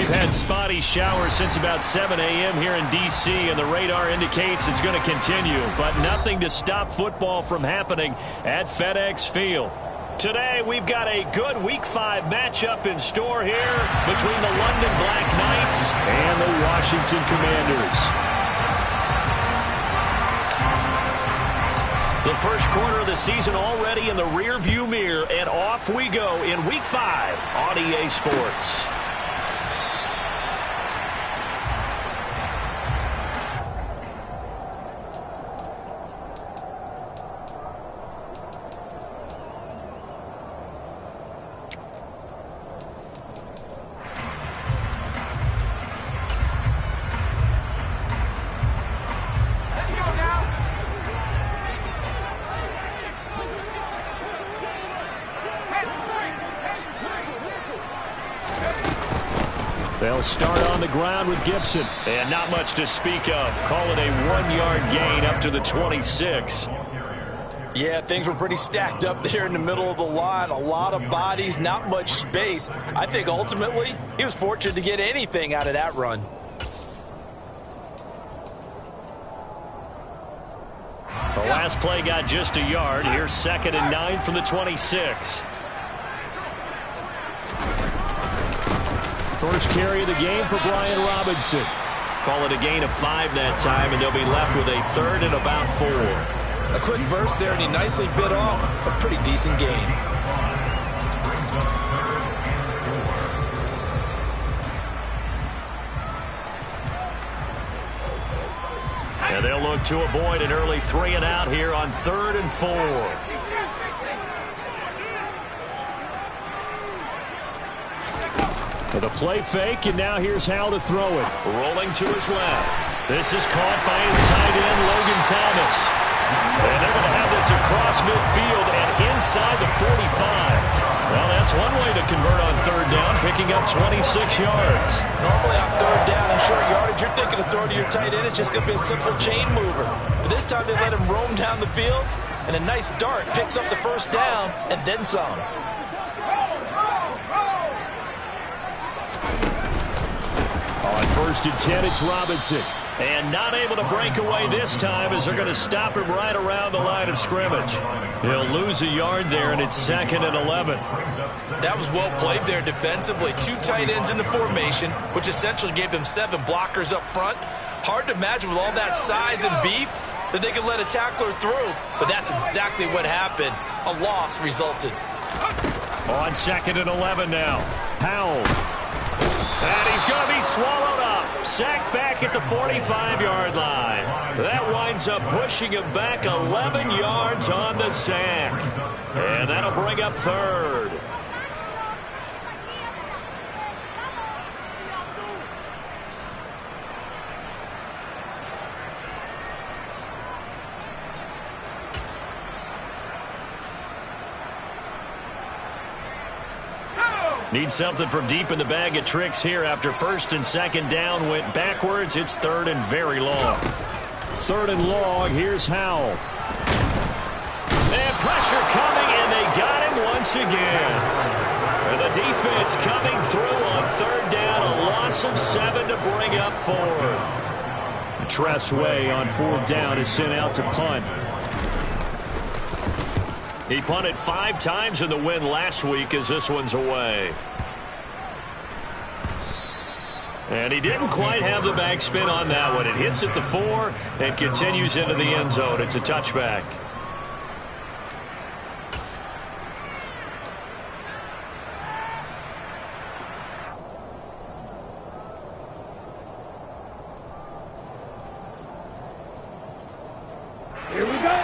We've had spotty showers since about 7 a.m. here in D.C., and the radar indicates it's going to continue, but nothing to stop football from happening at FedEx Field. Today, we've got a good Week 5 matchup in store here between the London Black Knights and the Washington Commanders. The first quarter of the season already in the rearview mirror, and off we go in Week 5 on EA Sports. They'll start on the ground with Gibson. And not much to speak of. Call it a 1-yard gain up to the 26. Yeah, things were pretty stacked up there in the middle of the line. A lot of bodies, not much space. I think ultimately he was fortunate to get anything out of that run. The last play got just a yard. Here's 2nd and 9 from the 26. First carry of the game for Brian Robinson. Call it a gain of 5 that time, and they'll be left with a 3rd and about 4. A quick burst there, and he nicely bit off a pretty decent gain. And they'll look to avoid an early 3 and out here on 3rd and 4. The play fake, and now here's Howell to throw it. Rolling to his left. This is caught by his tight end, Logan Thomas. And they're going to have this across midfield and inside the 45. Well, that's one way to convert on 3rd down, picking up 26 yards. Normally on 3rd down and short yardage, you're thinking of throwing to your tight end. It's just going to be a simple chain mover. But this time they let him roam down the field, and a nice dart picks up the 1st down and then some. On 1st and 10, it's Robinson. And not able to break away this time as they're going to stop him right around the line of scrimmage. He'll lose a yard there, and it's 2nd and 11. That was well played there defensively. 2 tight ends in the formation, which essentially gave them 7 blockers up front. Hard to imagine with all that size and beef that they could let a tackler through, but that's exactly what happened. A loss resulted. On 2nd and 11 now. Howell. And he's going to be swallowed up. Sacked back at the 45-yard line. That winds up pushing him back 11 yards on the sack. And that'll bring up 3rd. Need something from deep in the bag of tricks here after 1st and 2nd down went backwards. It's 3rd and very long. 3rd and long. Here's Howell. And pressure coming, and they got him once again. And the defense coming through on 3rd down. A loss of 7 to bring up 4th. Tressway on 4th down is sent out to punt. He punted 5 times in the win last week as this one's away. And he didn't quite have the backspin on that one. It hits at the 4 and continues into the end zone. It's a touchback. Here we go.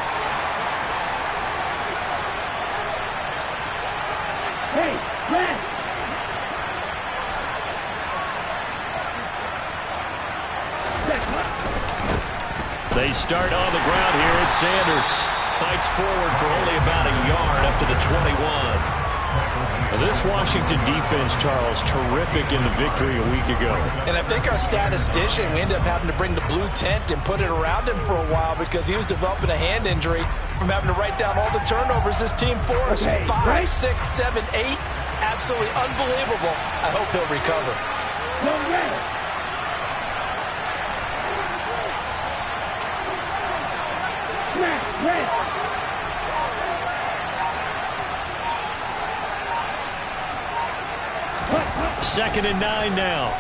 Hey, Brad! They start on the ground here. It's Sanders. Fights forward for only about a yard up to the 21. This Washington defense, Charles, terrific in the victory a week ago. And I think our statistician, we ended up having to bring the blue tent and put it around him for a while because he was developing a hand injury from having to write down all the turnovers this team forced. Okay, 5, 6, 7, 8. Absolutely unbelievable. I hope he'll recover. Zone red. Smash, red. Second and 9 now.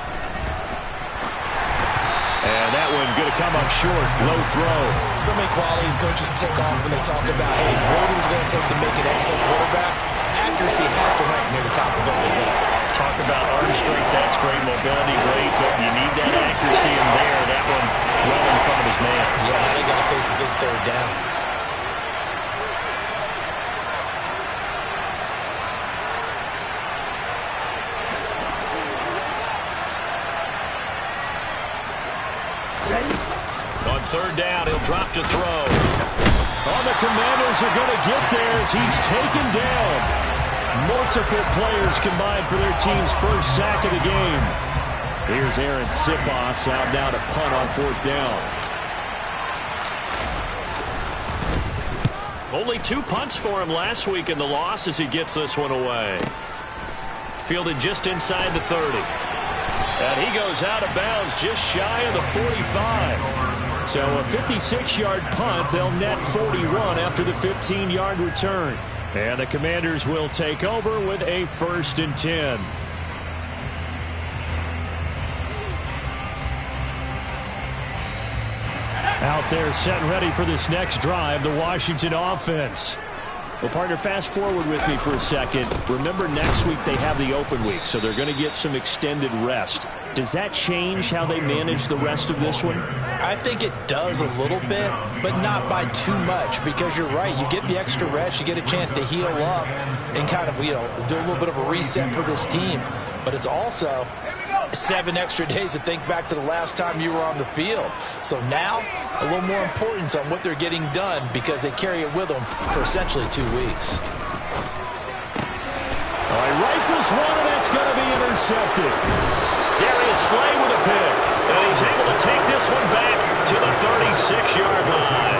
And that one going to come up short. Low throw. So many qualities coaches tick off when they talk about, hey, what it was going to take to make an excellent quarterback. Accuracy has to rank near the top of every list. Talk about arm strength, that's great. Mobility, great. But you need that accuracy in there. That one well in front of his man. Yeah, now they got to face a big third down. On third down, he'll drop to throw. Oh, the Commanders are going to get there as he's taken down. Multiple players combined for their team's first sack of the game. Here's Aaron Sipos out now to punt on fourth down. Only 2 punts for him last week in the loss as he gets this one away. Fielded just inside the 30. And he goes out of bounds just shy of the 45. So a 56-yard punt. They'll net 41 after the 15-yard return. And the Commanders will take over with a 1st and 10. Out there set and ready for this next drive, the Washington offense. Well, partner, fast forward with me for a second. Remember, next week they have the open week, so they're going to get some extended rest. Does that change how they manage the rest of this one? I think it does a little bit, but not by too much, because you're right. You get the extra rest, you get a chance to heal up and kind of, do a little bit of a reset for this team. But it's also 7 extra days to think back to the last time you were on the field. So now, a little more importance on what they're getting done because they carry it with them for essentially 2 weeks. All right, rifles one, and that's going to be intercepted. Darius Slay with a pick, and he's able to take this one back to the 36-yard line.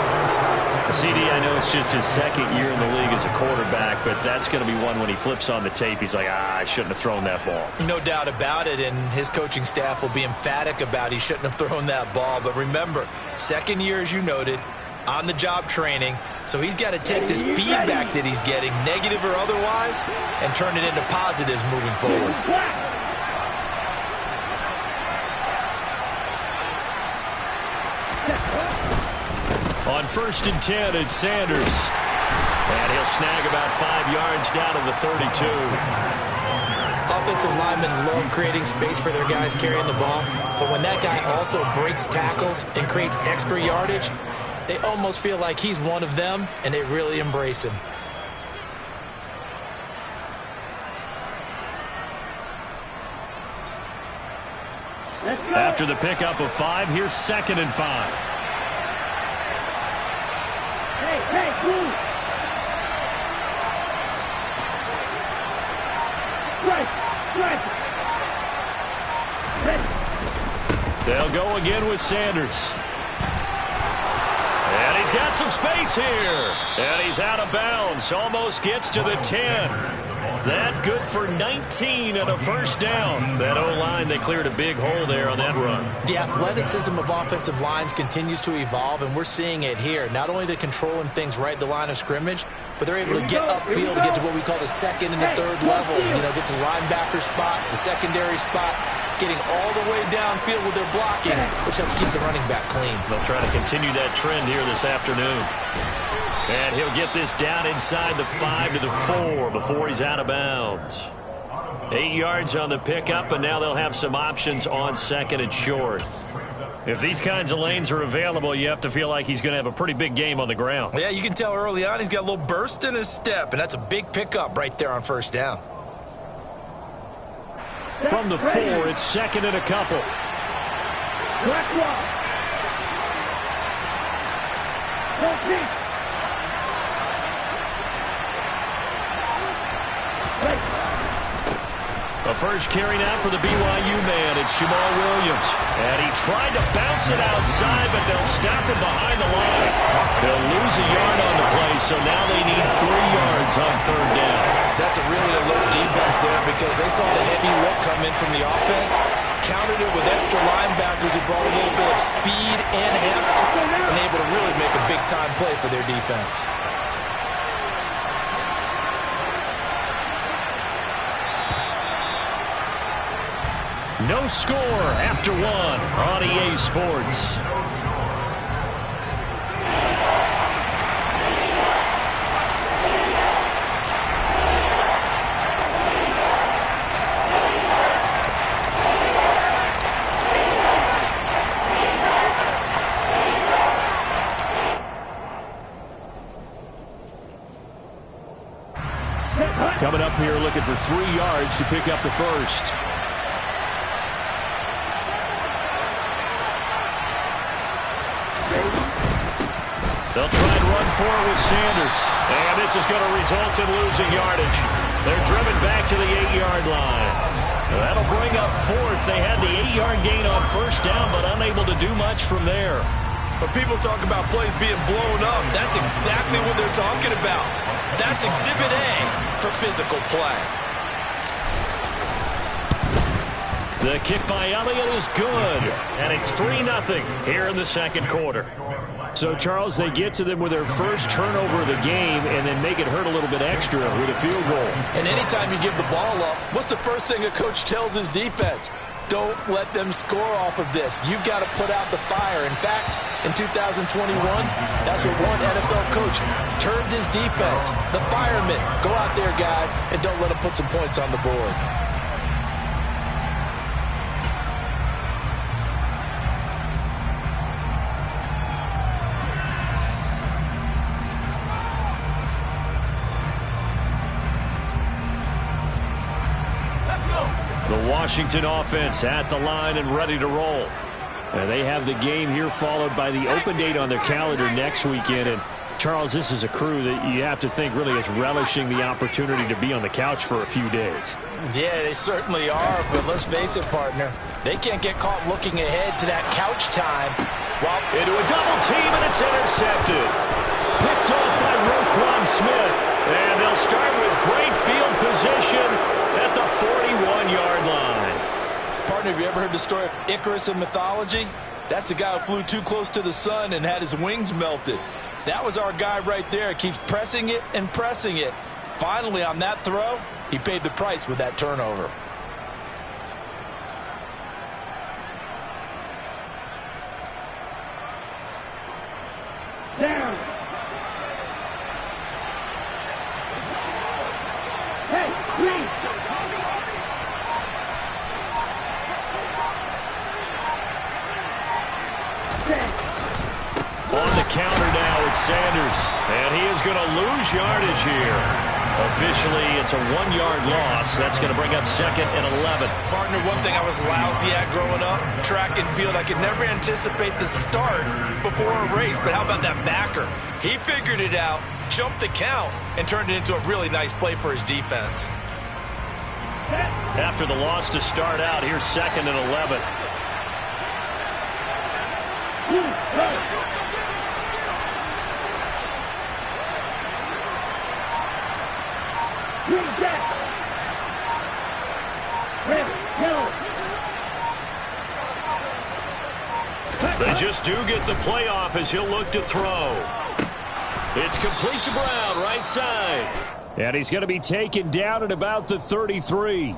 CD, I know it's just his second year in the league as a quarterback, but that's going to be one when he flips on the tape. He's like, I shouldn't have thrown that ball. No doubt about it, and his coaching staff will be emphatic about he shouldn't have thrown that ball. But remember, second year, as you noted, on-the-job training, so he's got to take this feedback that he's getting, negative or otherwise, and turn it into positives moving forward. On 1st and 10, it's Sanders. And he'll snag about 5 yards down to the 32. Offensive linemen love creating space for their guys carrying the ball, but when that guy also breaks tackles and creates extra yardage, they almost feel like he's one of them, and they really embrace him. After the pickup of 5, here's 2nd and 5. Hey, move. Strike. They'll go again with Sanders. And he's got some space here. And he's out of bounds. Almost gets to the 10. That good for 19 and a 1st down. That O-line, they cleared a big hole there on that run. The athleticism of offensive lines continues to evolve, and we're seeing it here. Not only they're controlling things right at the line of scrimmage, but they're able to get upfield to get to what we call the 2nd and the 3rd levels. Get to linebacker spot, the secondary spot, getting all the way downfield with their blocking, which helps keep the running back clean. They'll try to continue that trend here this afternoon. And he'll get this down inside the 5 to the 4 before he's out of bounds. 8 yards on the pickup, and now they'll have some options on 2nd and short. If these kinds of lanes are available, you have to feel like he's going to have a pretty big game on the ground. Yeah, you can tell early on he's got a little burst in his step, and that's a big pickup right there on 1st down. From the 4, it's 2nd and a couple. Black wall. The first carry now for the BYU man. It's Jamal Williams. And he tried to bounce it outside, but they'll stop him behind the line. They'll lose a yard on the play, so now they need 3 yards on 3rd down. That's a really alert defense there because they saw the heavy look come in from the offense, countered it with extra linebackers who brought a little bit of speed and heft and able to really make a big-time play for their defense. No score after one on EA Sports. Coming up here looking for 3 yards to pick up the first. They'll try and run for it with Sanders. And this is going to result in losing yardage. They're driven back to the 8-yard line. That'll bring up fourth. They had the 8-yard gain on first down, but unable to do much from there. When people talk about plays being blown up, that's exactly what they're talking about. That's Exhibit A for physical play. The kick by Elliott is good. And it's 3-0 here in the second quarter. So, Charles, they get to them with their first turnover of the game and then make it hurt a little bit extra with a field goal. And anytime you give the ball up, what's the first thing a coach tells his defense? Don't let them score off of this. You've got to put out the fire. In fact, in 2021, that's what one NFL coach termed his defense. The firemen. Go out there, guys, and don't let them put some points on the board. The Washington offense at the line and ready to roll. And they have the game here followed by the open date on their calendar next weekend. And, Charles, this is a crew that you have to think really is relishing the opportunity to be on the couch for a few days. Yeah, they certainly are, but let's face it, partner. They can't get caught looking ahead to that couch time. Well, into a double team, and it's intercepted. Picked off by Roquan Smith. And they'll start with great field position at the 41-yard line. Partner, have you ever heard the story of Icarus in mythology? That's the guy who flew too close to the sun and had his wings melted. That was our guy right there. Keeps pressing it and pressing it. Finally, on that throw, he paid the price with that turnover. Down. Hey, please. On the counter now, it's Sanders. And he is going to lose yardage here. Officially, it's a 1-yard loss. That's going to bring up second and 11. Partner, one thing I was lousy at growing up, track and field, I could never anticipate the start before a race. But how about that backer? He figured it out, jumped the count, and turned it into a really nice play for his defense. After the loss to start out, here's second and 11. They just do get the playoff as he'll look to throw. It's complete to Brown, right side. And he's going to be taken down at about the 33.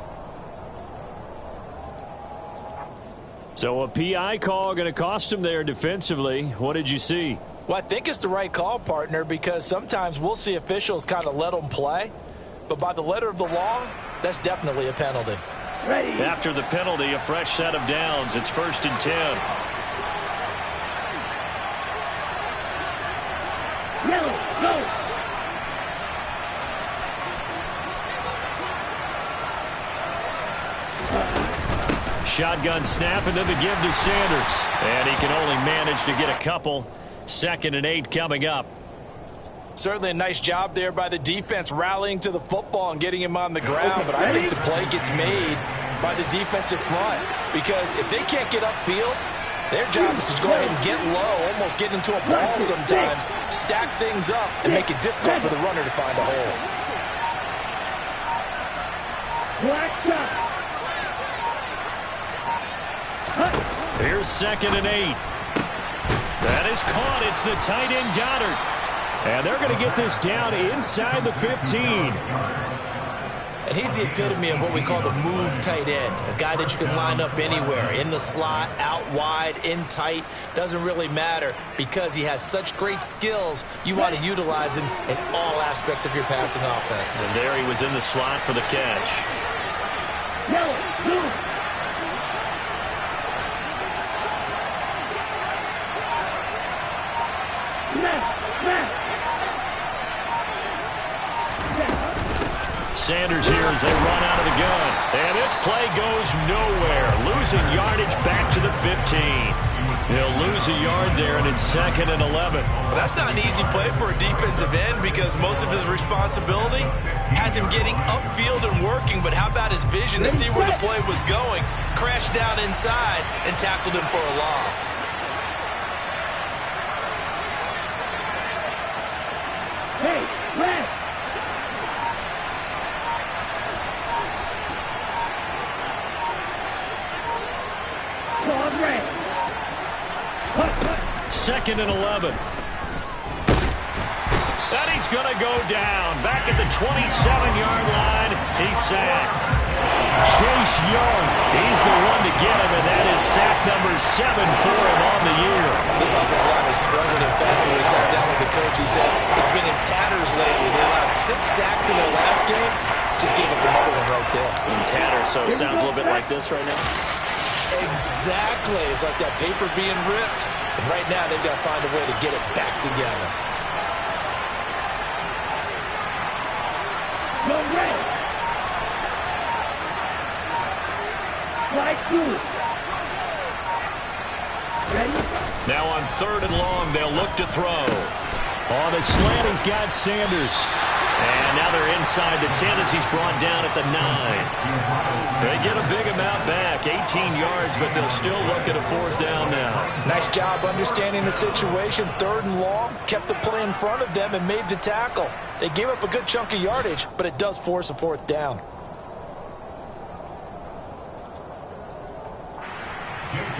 So a PI call going to cost him there defensively. What did you see? Well, I think it's the right call, partner, because sometimes we'll see officials kind of let them play. But by the letter of the law, that's definitely a penalty. Ready. After the penalty, a fresh set of downs. It's 1st and 10. Yellow, go. Shotgun snap and then the give to Sanders. And he can only manage to get a couple. 2nd and 8 coming up. Certainly a nice job there by the defense rallying to the football and getting him on the ground. But I think the play gets made by the defensive front. Because if they can't get upfield, their job is to go ahead and get low, almost get into a ball sometimes, stack things up, and make it difficult for the runner to find a hole. Black up. Here's 2nd and 8. That is caught. It's the tight end Goddard. And they're going to get this down inside the 15. And he's the epitome of what we call the move tight end. A guy that you can line up anywhere. In the slot, out wide, in tight. Doesn't really matter because he has such great skills. You want to utilize him in all aspects of your passing offense. And there he was in the slot for the catch. Yellow, blue. Left. Sanders here as they run out of the gun. And this play goes nowhere. Losing yardage back to the 15. He'll lose a yard there, and it's 2nd and 11. Well, that's not an easy play for a defensive end because most of his responsibility has him getting upfield and working. But how about his vision to see where the play was going? Crashed down inside and tackled him for a loss. Hey, left. Called red. 2nd and 11. And he's going to go down. Back at the 27-yard line. He's sacked. Chase Young, he's the one to get him, and that is sack number 7 for him on the year. This offensive line has struggled. In fact, when we sat down with the coach, he said it's been in tatters lately. They allowed 6 sacks in their last game. Just gave up another one right there. In tatters, so it sounds a little bit like this right now. Exactly. It's like that paper being ripped. And right now, they've got to find a way to get it back together. Go red. Flag blue. Ready? Now on 3rd and long, they'll look to throw. On the slant, he's got Sanders. And now they're inside the 10 as he's brought down at the 9. They get a big amount back, 18 yards, but they'll still look at a 4th down now. Nice job understanding the situation. 3rd and long, kept the play in front of them and made the tackle. They gave up a good chunk of yardage, but it does force a 4th down.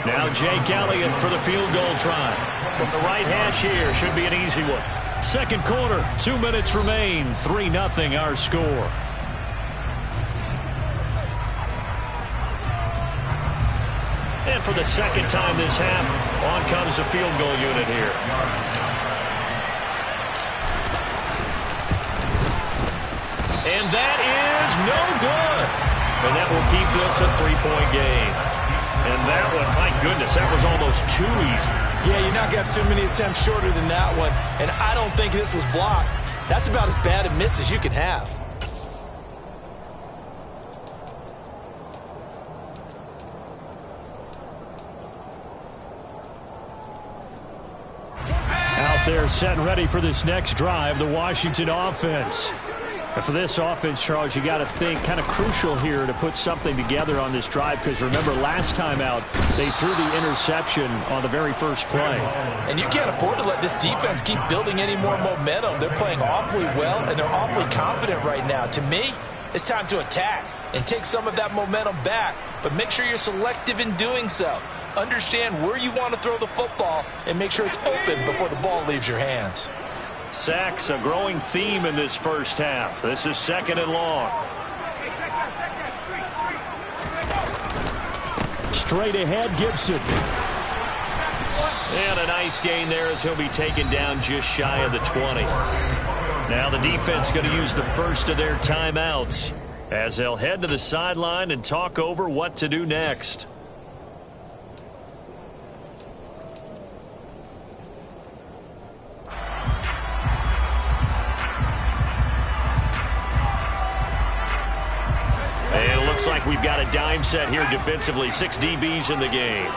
Now Jake Elliott for the field goal try. From the right hash here, should be an easy one. 2nd quarter, 2 minutes remain, 3-0 our score. And for the 2nd time this half, on comes the field goal unit here. And that is no good. And that will keep this a 3-point game. And that one, my goodness, that was almost too easy. Yeah, you're not got too many attempts shorter than that one. And I don't think this was blocked. That's about as bad a miss as you can have. Out there set and ready for this next drive, the Washington offense. And for this offense, Charles, you got to think kind of crucial here to put something together on this drive because remember last time out they threw the interception on the very first play. And you can't afford to let this defense keep building any more momentum. They're playing awfully well and they're awfully confident right now. To me, it's time to attack and take some of that momentum back, but make sure you're selective in doing so. Understand where you want to throw the football and make sure it's open before the ball leaves your hands. Sacks, a growing theme in this first half. This is 2nd and long. Straight ahead, Gibson. And a nice gain there as he'll be taken down just shy of the 20. Now the defense going to use the first of their timeouts as they'll head to the sideline and talk over what to do next. And it looks like we've got a dime set here defensively. 6 DBs in the game.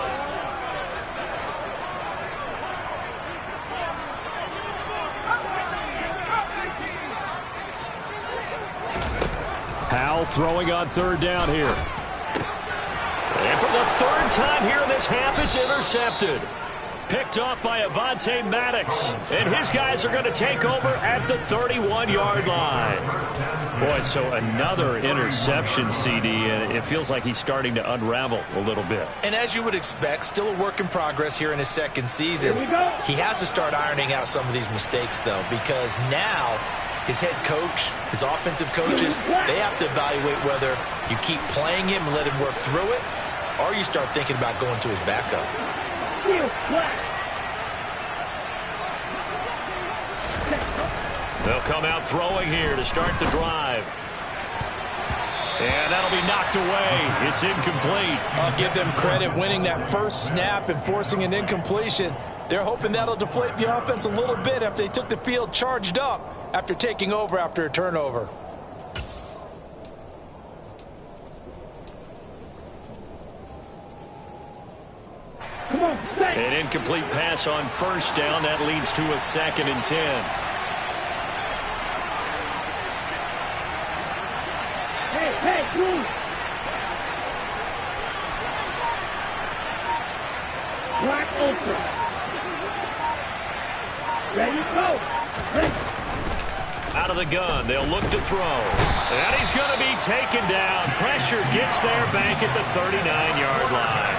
Powell throwing on 3rd down here. And for the 3rd time here in this half, it's intercepted. picked off by Avonte Maddox. And his guys are going to take over at the 31-yard line. Boy, so another interception, CD, and it feels like he's starting to unravel a little bit. And as you would expect, still a work in progress here in his second season. He has to start ironing out some of these mistakes, though, because now his head coach, his offensive coaches, they have to evaluate whether you keep playing him and let him work through it, or you start thinking about going to his backup. They'll come out throwing here to start the drive. And that'll be knocked away. It's incomplete. I'll give them credit winning that first snap and forcing an incompletion. They're hoping that'll deflate the offense a little bit after they took the field charged up after taking over after a turnover. An incomplete pass on first down. That leads to a 2nd and 10. Hey, move! Black open. Ready, go! Out of the gun, they'll look to throw. And he's going to be taken down. Pressure gets there back at the 39-yard line.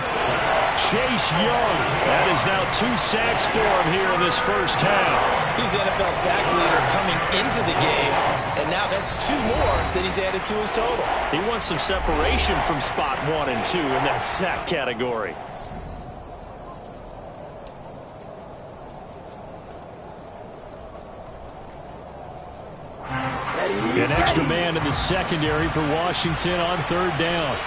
Chase Young. That is now 2 sacks for him here in this first half. He's NFL sack leader coming into the game, and now that's 2 more that he's added to his total. He wants some separation from spot 1 and 2 in that sack category. An extra man in the secondary for Washington on 3rd down.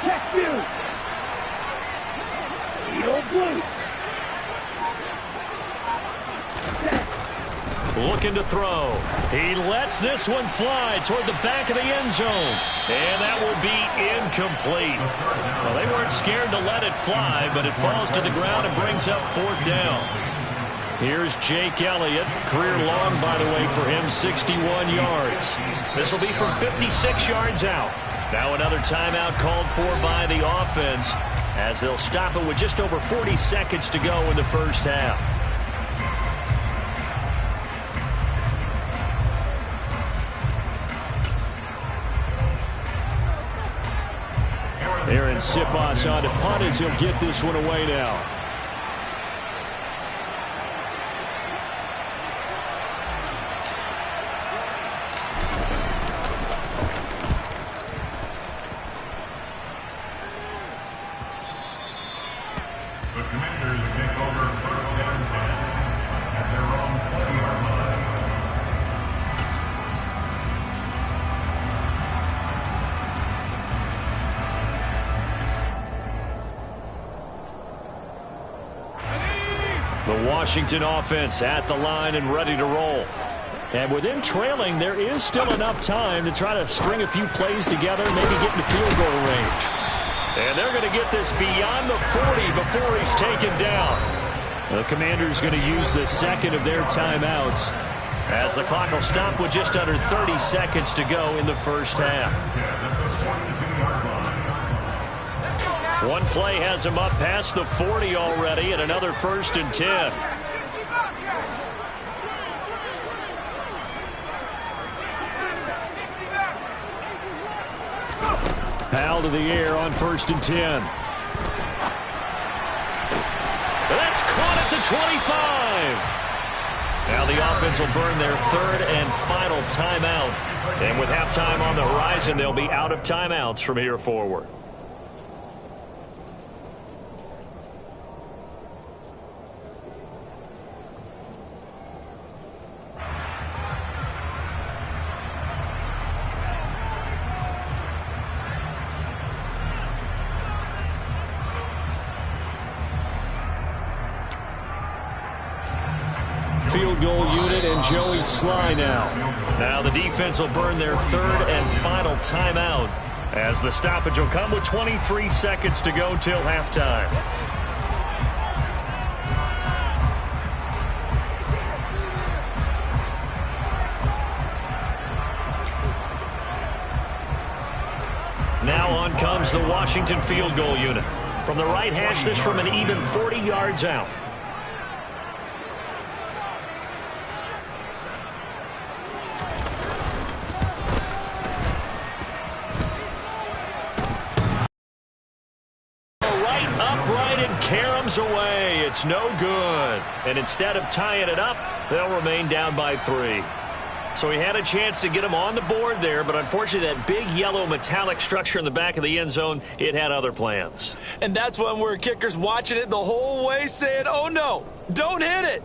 Check you! Eagle blue! Looking to throw. He lets this one fly toward the back of the end zone. And that will be incomplete. Well, they weren't scared to let it fly, but it falls to the ground and brings up 4th down. Here's Jake Elliott. Career long, by the way, for him, 61 yards. This will be from 56 yards out. Now another timeout called for by the offense as they'll stop it with just over 40 seconds to go in the first half. Aaron Sipos on to punt as he'll get this one away now. The Commanders take over 1st down 10 at their own 20-yard line. The Washington offense at the line and ready to roll. And with them trailing, there is still enough time to try to string a few plays together, maybe get into field goal range. And they're going to get this beyond the 40 before he's taken down. The Commanders going to use the 2nd of their timeouts as the clock will stop with just under 30 seconds to go in the first half. One play has him up past the 40 already, and another 1st and 10. Powell to the air on 1st and 10. That's caught at the 25. Now the offense will burn their 3rd and final timeout. And with halftime on the horizon, they'll be out of timeouts from here forward. Field goal unit and Joey Sly now. Now the defense will burn their 3rd and final timeout as the stoppage will come with 23 seconds to go till halftime. Now on comes the Washington field goal unit. From the right hash, this from an even 40 yards out. Caroms away. It's no good. And instead of tying it up, they'll remain down by 3. So he had a chance to get him on the board there, but unfortunately that big yellow metallic structure in the back of the end zone, it had other plans. And that's one where kicker's watching it the whole way saying, oh no, don't hit it.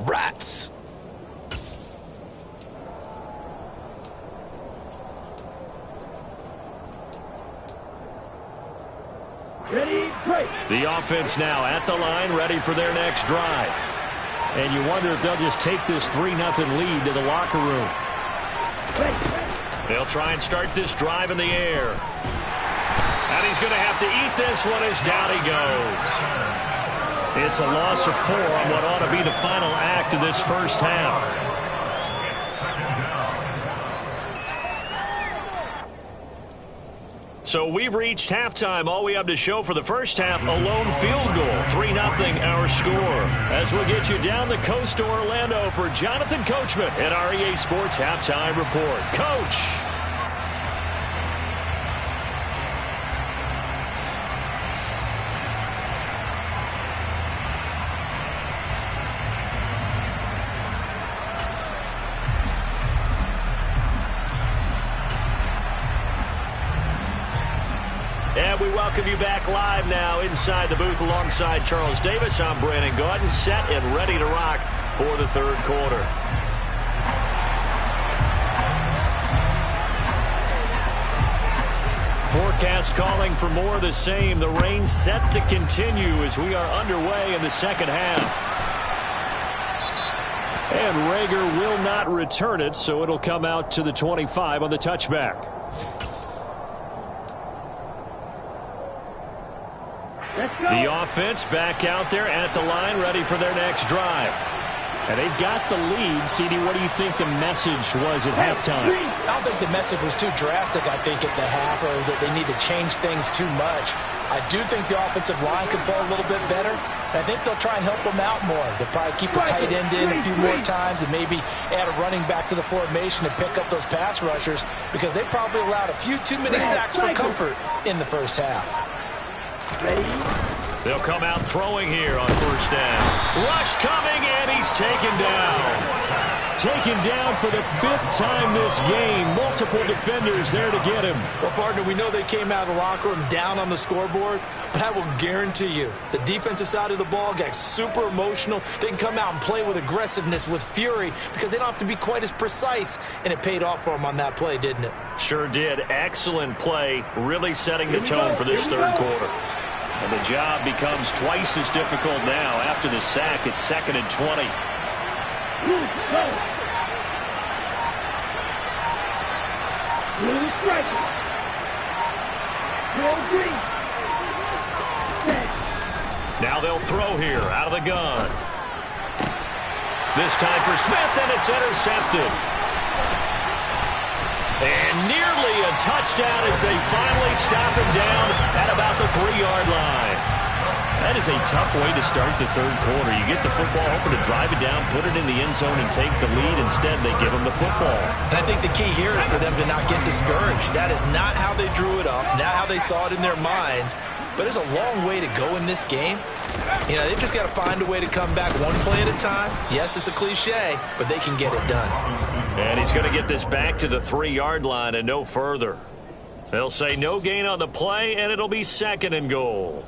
Rats. Ready, break. The offense now at the line, ready for their next drive. And you wonder if they'll just take this 3-0 lead to the locker room. They'll try and start this drive in the air. And he's going to have to eat this one as down he goes. It's a loss of 4 on what ought to be the final act of this first half. So we've reached halftime. All we have to show for the first half, a lone field goal. 3-0 our score. As we'll get you down the coast to Orlando for Jonathan Coachman at REA Sports Halftime Report. Coach. And we welcome you back live now inside the booth alongside Charles Davis. I'm Brandon Gaudin, set and ready to rock for the third quarter. Forecast calling for more of the same. The rain set to continue as we are underway in the second half. And Rager will not return it, so it'll come out to the 25 on the touchback. The offense back out there at the line, ready for their next drive. And they've got the lead. CD, what do you think the message was at halftime? I don't think the message was too drastic, I think, at the half, or that they need to change things too much. I do think the offensive line could play a little bit better. I think they'll try and help them out more. They'll probably keep a tight end in a few more times and maybe add a running back to the formation and pick up those pass rushers, because they probably allowed a few too many sacks for comfort in the first half. Ready? They'll come out throwing here on first down. Rush coming, and he's taken down. Taken down for the 5th time this game. Multiple defenders there to get him. Well, partner, we know they came out of the locker room down on the scoreboard, but I will guarantee you the defensive side of the ball got super emotional. They can come out and play with aggressiveness, with fury, because they don't have to be quite as precise, and it paid off for them on that play, didn't it? Sure did. Excellent play, really setting the tone for this third quarter. And the job becomes twice as difficult now. After the sack, it's 2nd and 20. Now they'll throw here out of the gun. This time for Smith, and it's intercepted. And nearly a touchdown as they finally stop him down at about the 3-yard line. That is a tough way to start the third quarter. You get the football, hoping to drive it down, put it in the end zone, and take the lead. Instead, they give him the football. And I think the key here is for them to not get discouraged. That is not how they drew it up, not how they saw it in their minds. But there's a long way to go in this game. You know, they've just got to find a way to come back one play at a time. Yes, it's a cliche, but they can get it done. And he's going to get this back to the 3-yard line and no further. They'll say no gain on the play, and it'll be 2nd and goal.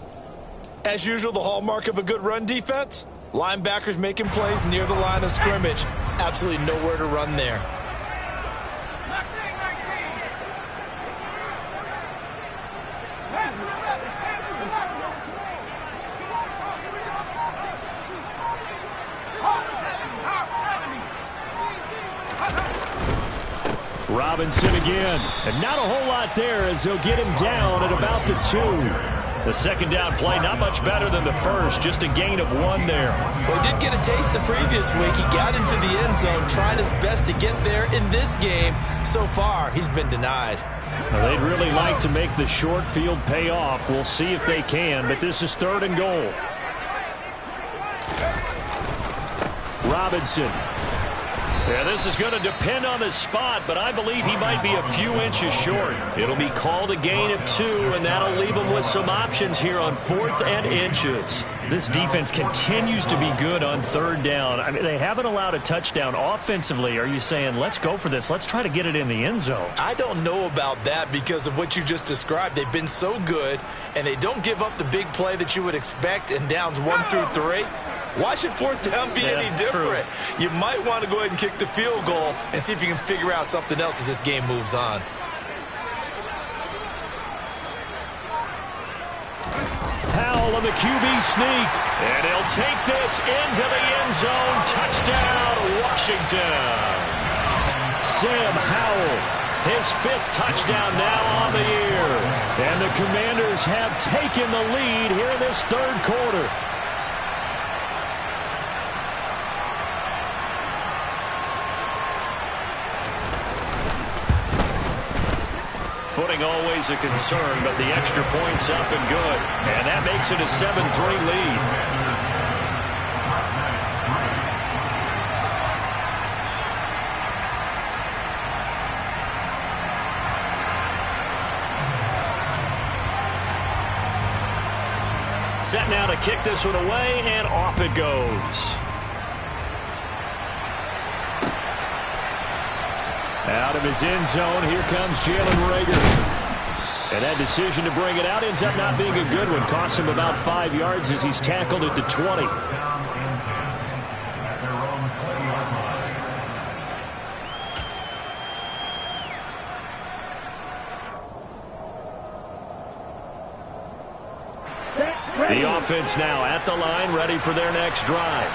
As usual, the hallmark of a good run defense, linebackers making plays near the line of scrimmage. Absolutely nowhere to run there. Robinson again. And not a whole lot there as they'll get him down at about the 2. The second down play, not much better than the first, just a gain of 1 there. Well, he did get a taste the previous week. He got into the end zone, trying his best to get there in this game. So far, he's been denied. Well, they'd really like to make the short field pay off. We'll see if they can, but this is 3rd and goal. Robinson. Yeah, this is going to depend on the spot, but I believe he might be a few inches short. It'll be called a gain of 2, and that'll leave him with some options here on 4th and inches. This defense continues to be good on 3rd down. I mean, they haven't allowed a touchdown offensively. Are you saying, let's go for this? Let's try to get it in the end zone. I don't know about that because of what you just described. They've been so good, and they don't give up the big play that you would expect in downs 1 through 3. Why should 4th down be any different? True. You might want to go ahead and kick the field goal and see if you can figure out something else as this game moves on. Howell on the QB sneak, and he'll take this into the end zone. Touchdown, Washington. Sam Howell, his 5th touchdown now on the year. And the Commanders have taken the lead here in this 3rd quarter. Footing always a concern, but the extra point's up and good. And that makes it a 7-3 lead. Set now to kick this one away, and off it goes. Out of his end zone, here comes Jalen Reagor. And that decision to bring it out ends up not being a good one. Costs him about 5 yards as he's tackled at the 20. The offense now at the line, ready for their next drive.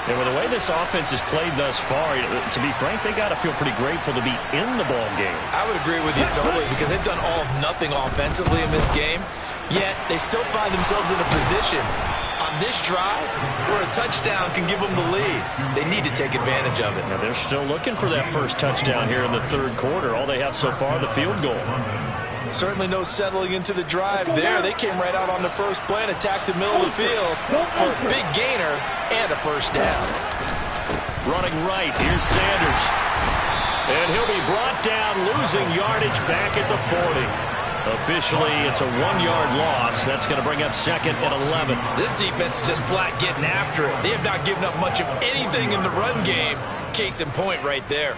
And with the way this offense has played thus far, to be frank, they got to feel pretty grateful to be in the ball game. I would agree with you totally because they've done all of nothing offensively in this game, yet they still find themselves in a position on this drive where a touchdown can give them the lead. They need to take advantage of it. Now they're still looking for that first touchdown here in the 3rd quarter. All they have so far, the field goal. Certainly no settling into the drive there. They came right out on the first play and attacked the middle of the field for a big gainer and a first down. Running right, here's Sanders. And he'll be brought down, losing yardage back at the 40. Officially, it's a 1-yard loss. That's going to bring up 2nd and 11. This defense is just flat getting after it. They have not given up much of anything in the run game. Case in point right there.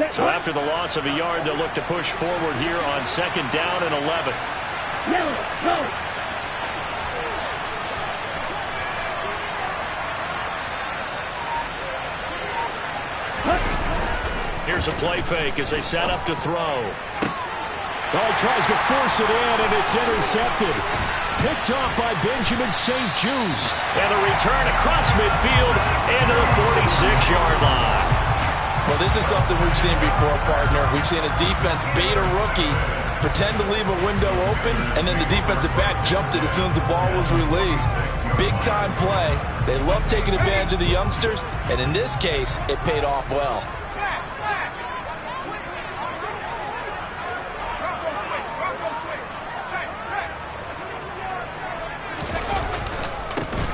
So after the loss of a yard, they'll look to push forward here on 2nd down and 11. Here's a play fake as they set up to throw. Oh, he tries to force it in, and it's intercepted. Picked off by Benjamin St. Juste. And a return across midfield into the 46-yard line. Well, this is something we've seen before, partner. We've seen a defense bait a rookie, pretend to leave a window open, and then the defensive back jumped it as soon as the ball was released. Big-time play. They love taking advantage of the youngsters, and in this case, it paid off well.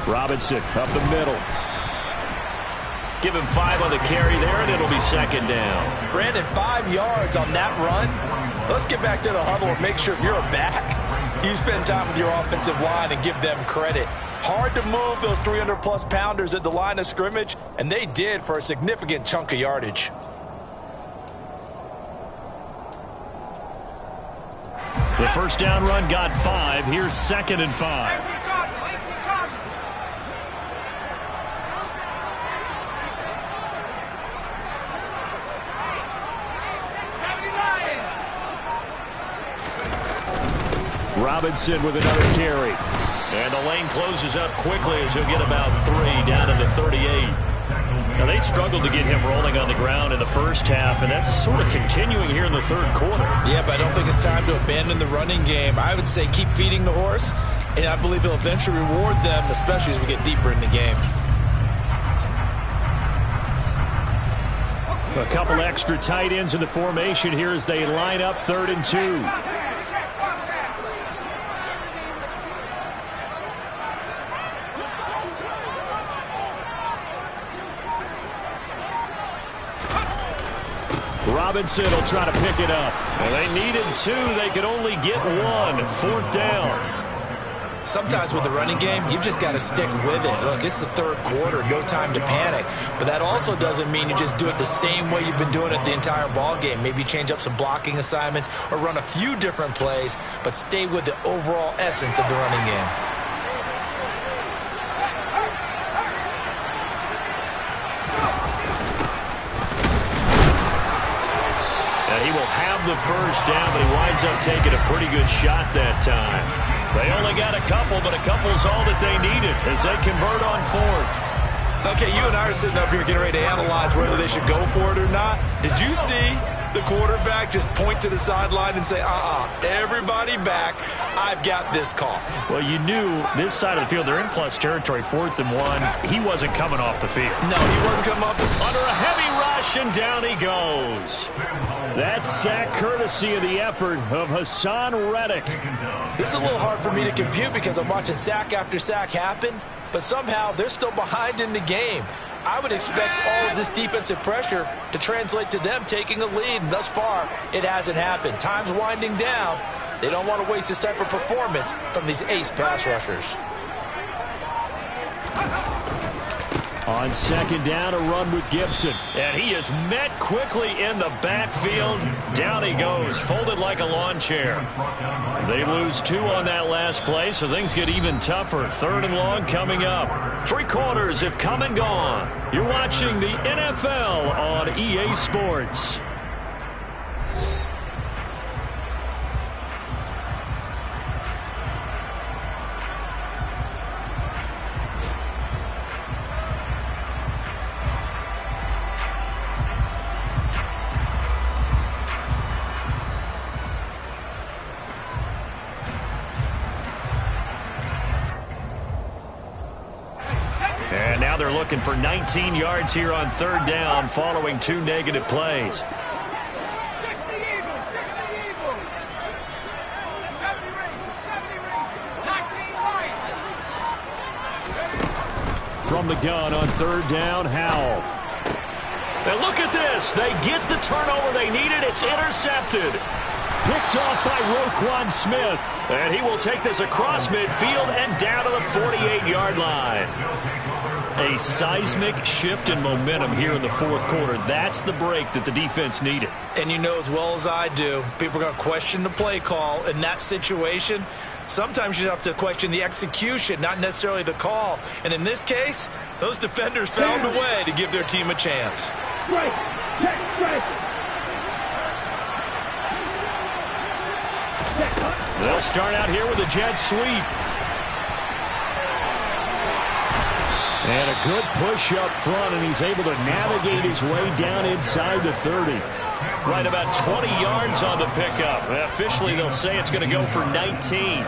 Robinson up the middle. Give him 5 on the carry there, and it'll be 2nd down. Brandon, 5 yards on that run. Let's get back to the huddle and make sure if you're a back, you spend time with your offensive line and give them credit. Hard to move those 300-plus pounders at the line of scrimmage, and they did for a significant chunk of yardage. The first down run got 5. Here's 2nd and 5. Robinson with another carry. And the lane closes up quickly as he'll get about 3 down to the 38. Now, they struggled to get him rolling on the ground in the first half, and that's sort of continuing here in the 3rd quarter. Yeah, but I don't think it's time to abandon the running game. I would say keep feeding the horse, and I believe he'll eventually reward them, especially as we get deeper in the game. A couple extra tight ends in the formation here as they line up 3rd and 2. Robinson will try to pick it up. And they needed 2. They could only get 1. 4th down. Sometimes with the running game, you've just got to stick with it. Look, it's the 3rd quarter, no time to panic. But that also doesn't mean you just do it the same way you've been doing it the entire ball game. Maybe change up some blocking assignments or run a few different plays, but stay with the overall essence of the running game. He will have the 1st down, but he winds up taking a pretty good shot that time. They only got a couple, but a couple's all that they needed as they convert on 4th. Okay, you and I are sitting up here getting ready to analyze whether they should go for it or not. Did you see the quarterback just point to the sideline and say, everybody back, I've got this call? Well, you knew this side of the field, they're in plus territory, 4th and 1. He wasn't coming off the field. No, he wasn't coming off the field. Under a heavy rush, and down he goes. That sack courtesy of the effort of Hassan Reddick. This is a little hard for me to compute because I'm watching sack after sack happen, but somehow they're still behind in the game. I would expect all of this defensive pressure to translate to them taking a lead, and thus far, it hasn't happened. Time's winding down. They don't want to waste this type of performance from these ace pass rushers. On 2nd down, a run with Gibson. And he is met quickly in the backfield. Down he goes, folded like a lawn chair. They lose 2 on that last play, so things get even tougher. 3rd and long coming up. 3 quarters have come and gone. You're watching the NFL on EA Sports. And now they're looking for 19 yards here on 3rd down following 2 negative plays. From the gun on 3rd down, Howell. And look at this. They get the turnover they needed. It's intercepted. Picked off by Roquan Smith. And he will take this across midfield and down to the 48-yard line. A seismic shift in momentum here in the 4th quarter. That's the break that the defense needed. And you know as well as I do, people are going to question the play call in that situation. Sometimes you have to question the execution, not necessarily the call. And in this case, those defenders found a way to give their team a chance. Strike! Check, strike! They'll start out here with a jet sweep. And a good push up front, and he's able to navigate his way down inside the 30. Right about 20 yards on the pickup. Officially, they'll say it's going to go for 19.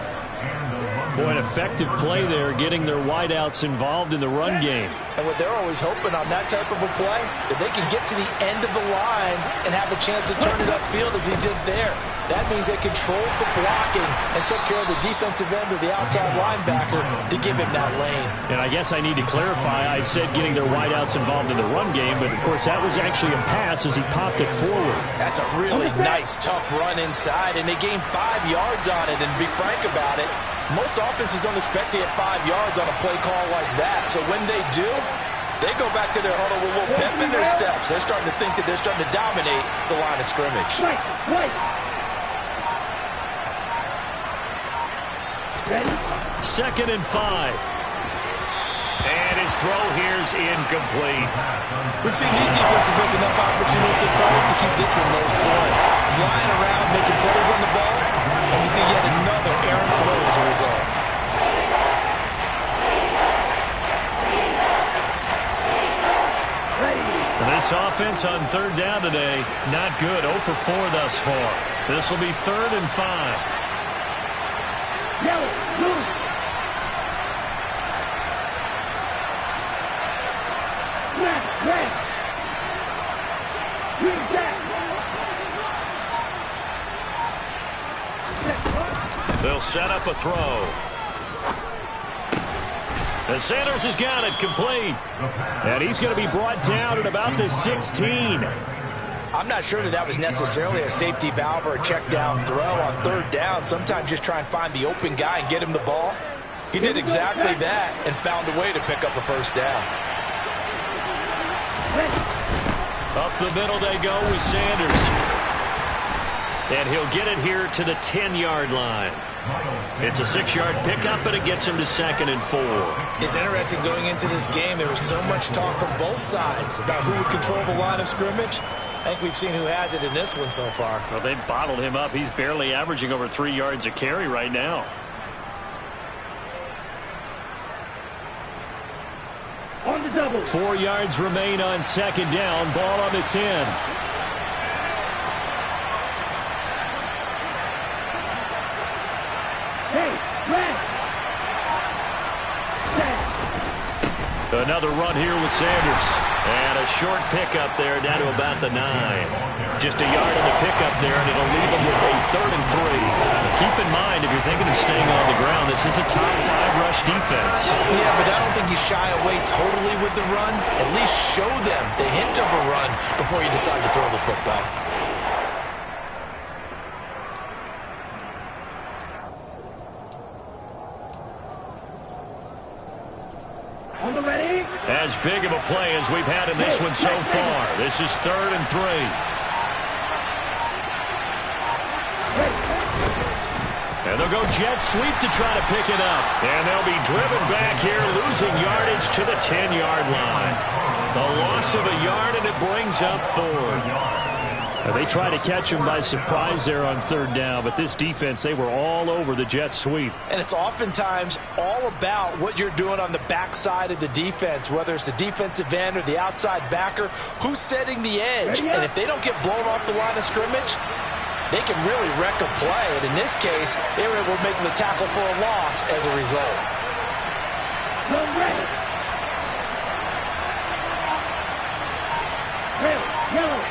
Boy, an effective play there, getting their wideouts involved in the run game. And what they're always hoping on that type of a play, that they can get to the end of the line and have a chance to turn it upfield as he did there. That means they controlled the blocking and took care of the defensive end of the outside linebacker to give him that lane. And I guess I need to clarify, I said getting their wideouts involved in the run game, but of course that was actually a pass as he popped it forward. That's a really nice, tough run inside, and they gained 5 yards on it. And to be frank about it, most offenses don't expect to get 5 yards on a play call like that. So when they do, they go back to their huddle with a little pep in their steps. They're starting to think that they're starting to dominate the line of scrimmage. Strike! 2nd and 5. And his throw here's incomplete. We've seen these defenses make enough opportunistic plays to keep this one low scoring. Flying around, making plays on the ball, and we see yet another errant throw as a result. This offense on 3rd down today, not good. 0 for 4 thus far. This will be 3rd and 5. Yellow, blue. Smack, red. They'll set up a throw. And Sanders has got it complete. And he's going to be brought down at about the 16. I'm not sure that was necessarily a safety valve or a check down throw on third down. Sometimes just try and find the open guy and get him the ball. He did exactly that and found a way to pick up a first down. Up the middle they go with Sanders. And he'll get it here to the 10-yard line. It's a 6-yard pickup, but it gets him to 2nd and 4. It's interesting going into this game. There was so much talk from both sides about who would control the line of scrimmage. I think we've seen who has it in this one so far. Well, they bottled him up. He's barely averaging over 3 yards a carry right now. On the double. 4 yards remain on 2nd down. Ball on the 10. Another run here with Sanders. And a short pickup there down to about the 9. Just a yard on the pickup there, and it'll leave him with a 3rd and 3. Keep in mind, if you're thinking of staying on the ground, this is a top 5 rush defense. Yeah, but I don't think you shy away totally with the run. At least show them the hint of a run before you decide to throw the football. On the ready. As big of a play as we've had in this one so far. This is 3rd and 3. And they'll go jet sweep to try to pick it up. And they'll be driven back here, losing yardage to the 10-yard line. The loss of a yard, and it brings up 4th. They tried to catch him by surprise there on 3rd down, but this defense, they were all over the jet sweep. And it's oftentimes all about what you're doing on the backside of the defense, whether it's the defensive end or the outside backer, who's setting the edge. And if they don't get blown off the line of scrimmage, they can really wreck a play. And in this case, they were able to make the tackle for a loss as a result. Yellow.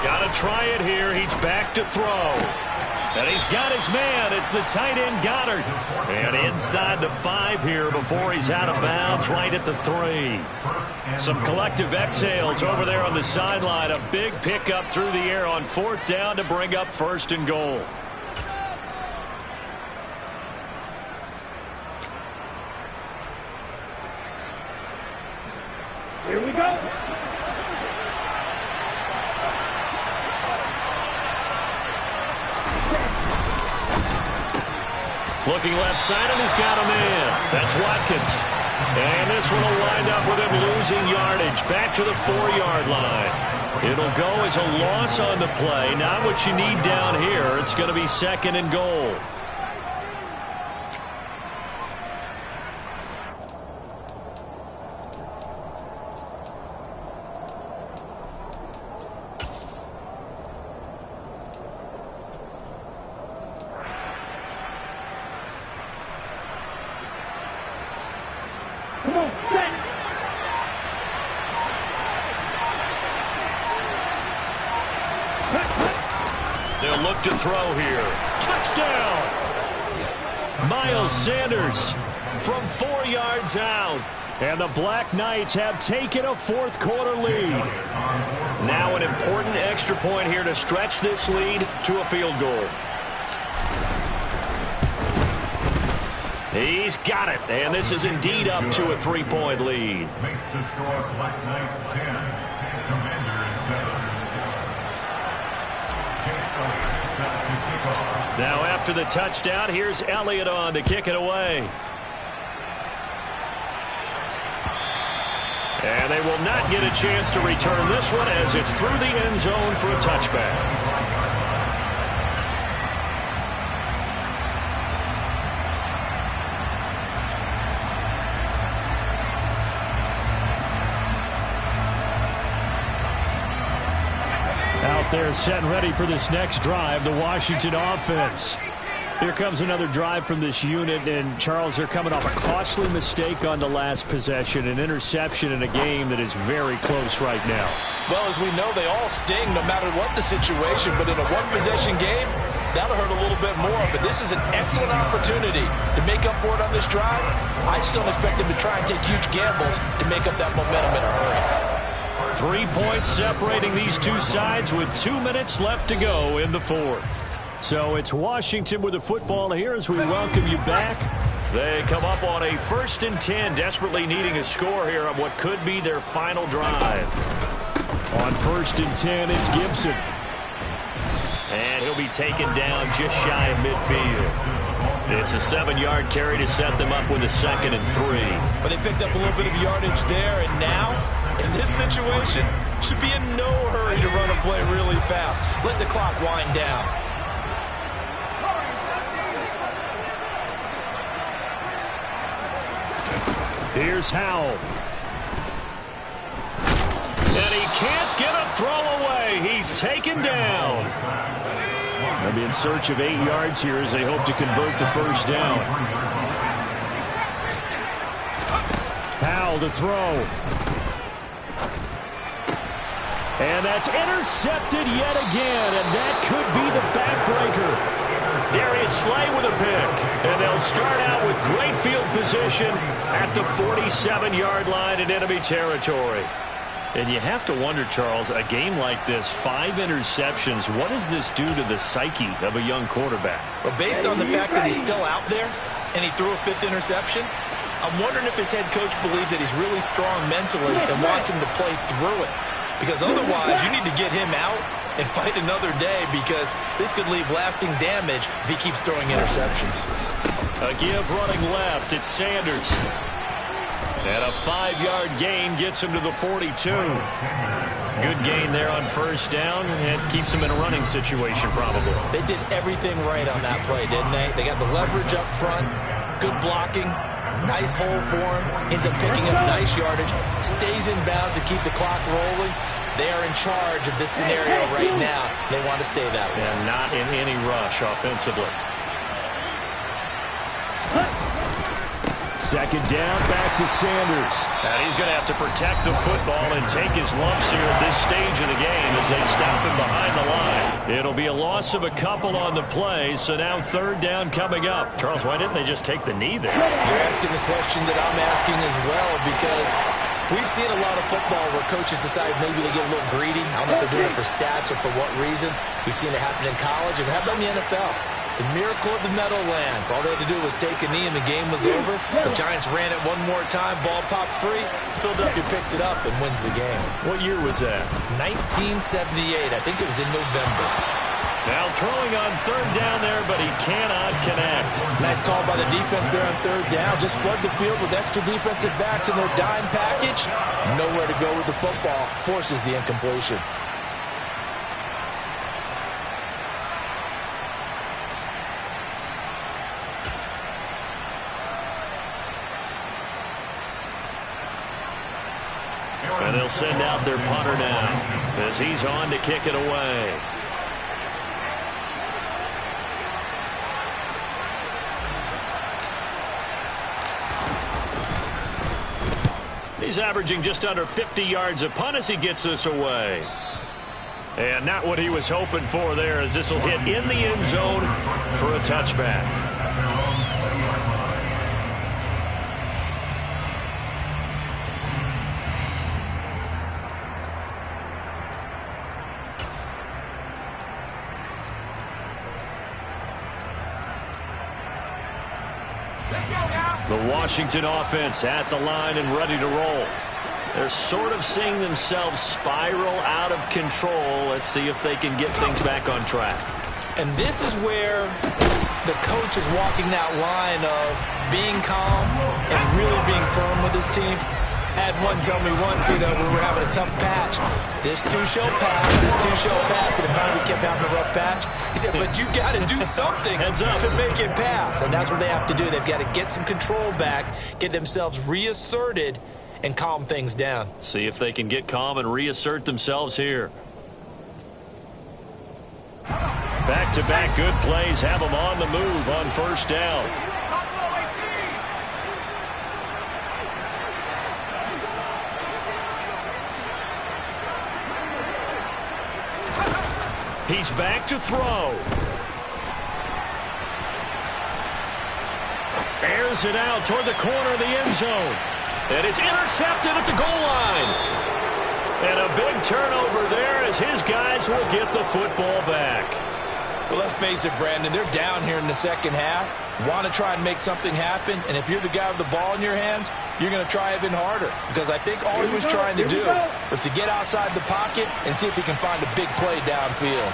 Got to try it here. He's back to throw. And he's got his man. It's the tight end, Goddard. And inside the 5 here before he's out of bounds, right at the 3. Some collective exhales over there on the sideline. A big pickup through the air on 4th down to bring up 1st and goal. Here we go. Looking left side, and he's got a man. That's Watkins. And this one will wind up with him losing yardage back to the 4-yard line. It'll go as a loss on the play. Not what you need down here. It's going to be 2nd and goal. They'll look to throw here. Touchdown! Miles Sanders from 4 yards out. And the Black Knights have taken a 4th quarter lead. Now an important extra point here to stretch this lead to a field goal. He's got it, and this is indeed up to a 3-point lead. Makes the score Black Knights 10, Commanders 7. Now after the touchdown, here's Elliott on to kick it away. And they will not get a chance to return this one as it's through the end zone for a touchback. Out there set and ready for this next drive, the Washington offense. Here comes another drive from this unit, and Charles, they're coming off a costly mistake on the last possession, an interception in a game that is very close right now. Well, as we know, they all sting no matter what the situation, but in a one-possession game, that'll hurt a little bit more. But this is an excellent opportunity to make up for it on this drive. I just don't expect them to try and take huge gambles to make up that momentum in a hurry. 3 points separating these two sides with 2 minutes left to go in the fourth. So it's Washington with the football here as we welcome you back. They come up on a 1st and 10, desperately needing a score here on what could be their final drive. On 1st and 10, it's Gibson. And he'll be taken down just shy of midfield. It's a 7-yard carry to set them up with a 2nd and 3. But they picked up a little bit of yardage there, and now, in this situation, should be in no hurry to run a play really fast. Let the clock wind down. Here's Howell. And he can't get a throw away. He's taken down. They'll be in search of 8 yards here as they hope to convert the first down. Howell to throw. And that's intercepted yet again, and that could be the backbreaker. Darius Slay with a pick, and they'll start out with great field position at the 47-yard line in enemy territory. And you have to wonder, Charles, a game like this, 5 interceptions, what does this do to the psyche of a young quarterback? Well, based on the fact that he's still out there and he threw a 5th interception, I'm wondering if his head coach believes that he's really strong mentally and wants him to play through it. Because otherwise, you need to get him out and fight another day, because this could leave lasting damage if he keeps throwing interceptions. A give running left. It's Sanders. And a 5-yard gain gets him to the 42. Good gain there on first down, and keeps him in a running situation probably. They did everything right on that play, didn't they? They got the leverage up front, good blocking, nice hole for him, ends up picking up nice yardage, stays in bounds to keep the clock rolling. They are in charge of this scenario right now. They want to stay that way. And not in any rush offensively. Second down, back to Sanders. And he's going to have to protect the football and take his lumps here at this stage of the game as they stop him behind the line. It'll be a loss of a couple on the play, so now 3rd down coming up. Charles, why didn't they just take the knee there? You're asking the question that I'm asking as well, because we've seen a lot of football where coaches decide maybe they get a little greedy. I don't know if they're doing it for stats or for what reason. We've seen it happen in college, and how about in the NFL? The miracle of the Meadowlands. All they had to do was take a knee and the game was over. The Giants ran it one more time. Ball popped free. Philadelphia picks it up and wins the game. What year was that? 1978. I think it was in November. Now throwing on 3rd down there, but he cannot connect. Nice call by the defense there on 3rd down. Just flood the field with extra defensive backs in their dime package. Nowhere to go with the football. Forces the incompletion. And they'll send out their punter now as he's on to kick it away. He's averaging just under 50 yards a punt as he gets this away. And not what he was hoping for there, as this will hit in the end zone for a touchback. The Washington offense at the line and ready to roll. They're sort of seeing themselves spiral out of control. Let's see if they can get things back on track. And this is where the coach is walking that line of being calm and really being firm with his team. Had one tell me once, we were having a tough patch. This too shall pass, this too shall pass. And it finally kept having a rough patch. He said, but you got to do something to make it pass. And that's what they have to do. They've got to get some control back, get themselves reasserted, and calm things down. See if they can get calm and reassert themselves here. Back-to-back good plays have them on the move on first down. He's back to throw. Airs it out toward the corner of the end zone. And it's intercepted at the goal line. And a big turnover there as his guys will get the football back. Well, let's face it, Brandon, they're down here in the second half. Want to try and make something happen, and if you're the guy with the ball in your hands, you're going to try even harder. Because I think all he was trying to do was to get outside the pocket and see if he can find a big play downfield.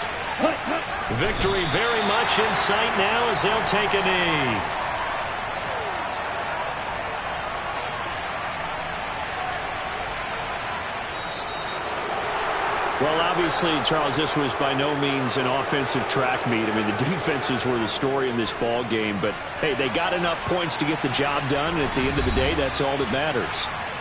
Victory very much in sight now as they'll take a knee. Well, obviously, Charles, this was by no means an offensive track meet. I mean, the defenses were the story in this ball game. But, hey, they got enough points to get the job done. And at the end of the day, that's all that matters.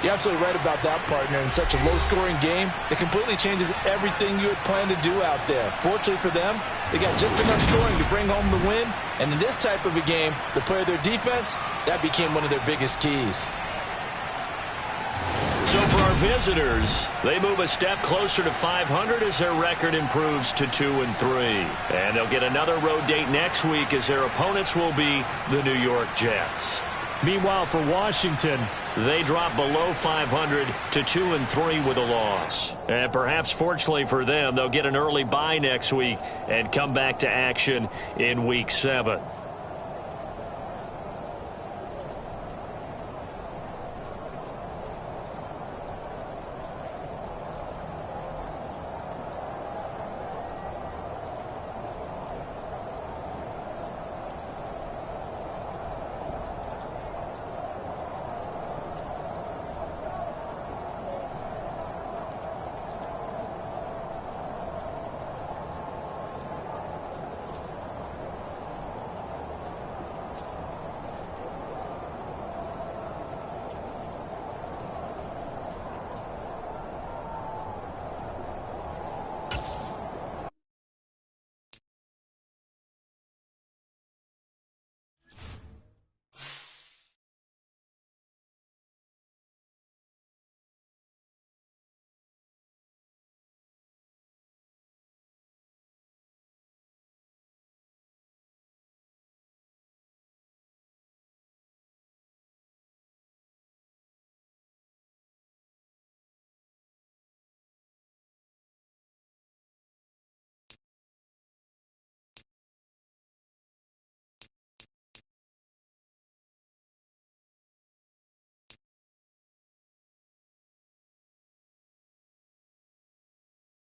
You're absolutely right about that, partner. In such a low-scoring game, it completely changes everything you had planned to do out there. Fortunately for them, they got just enough scoring to bring home the win. And in this type of a game, the play of their defense, that became one of their biggest keys. So for our visitors, they move a step closer to 500 as their record improves to 2-3. And they'll get another road date next week as their opponents will be the New York Jets. Meanwhile, for Washington, they drop below 500 to 2-3 with a loss. And perhaps fortunately for them, they'll get an early bye next week and come back to action in Week 7.